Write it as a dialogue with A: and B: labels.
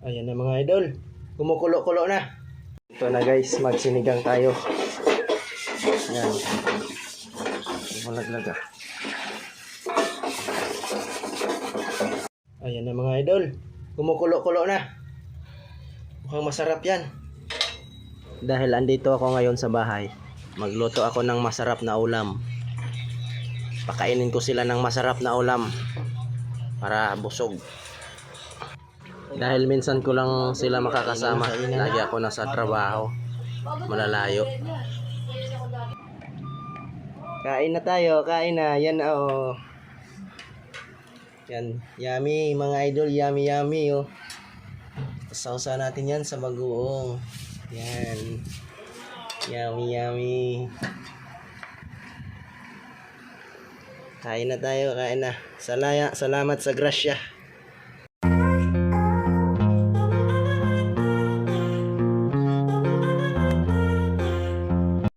A: Ayan na mga idol. Kumukulo-kulo na. Ito na guys, magsinigang tayo. Ayan. Malaglag ah. Ayan na mga idol. Kumukulo-kulo na. Mukhang masarap yan. Dahil andito ako ngayon sa bahay, magluto ako ng masarap na ulam. Pakainin ko sila ng masarap na ulam para busog. Dahil minsan ko lang sila makakasama, lagi ako nasa trabaho, malalayo. Kain na tayo, kain na. Yan oh. Yan, yummy mga idol, yummy yummy oh. Sausa natin yan sa bagoong. Yan. Yummy yummy. Kain na tayo, kain na. Salamat sa grasya.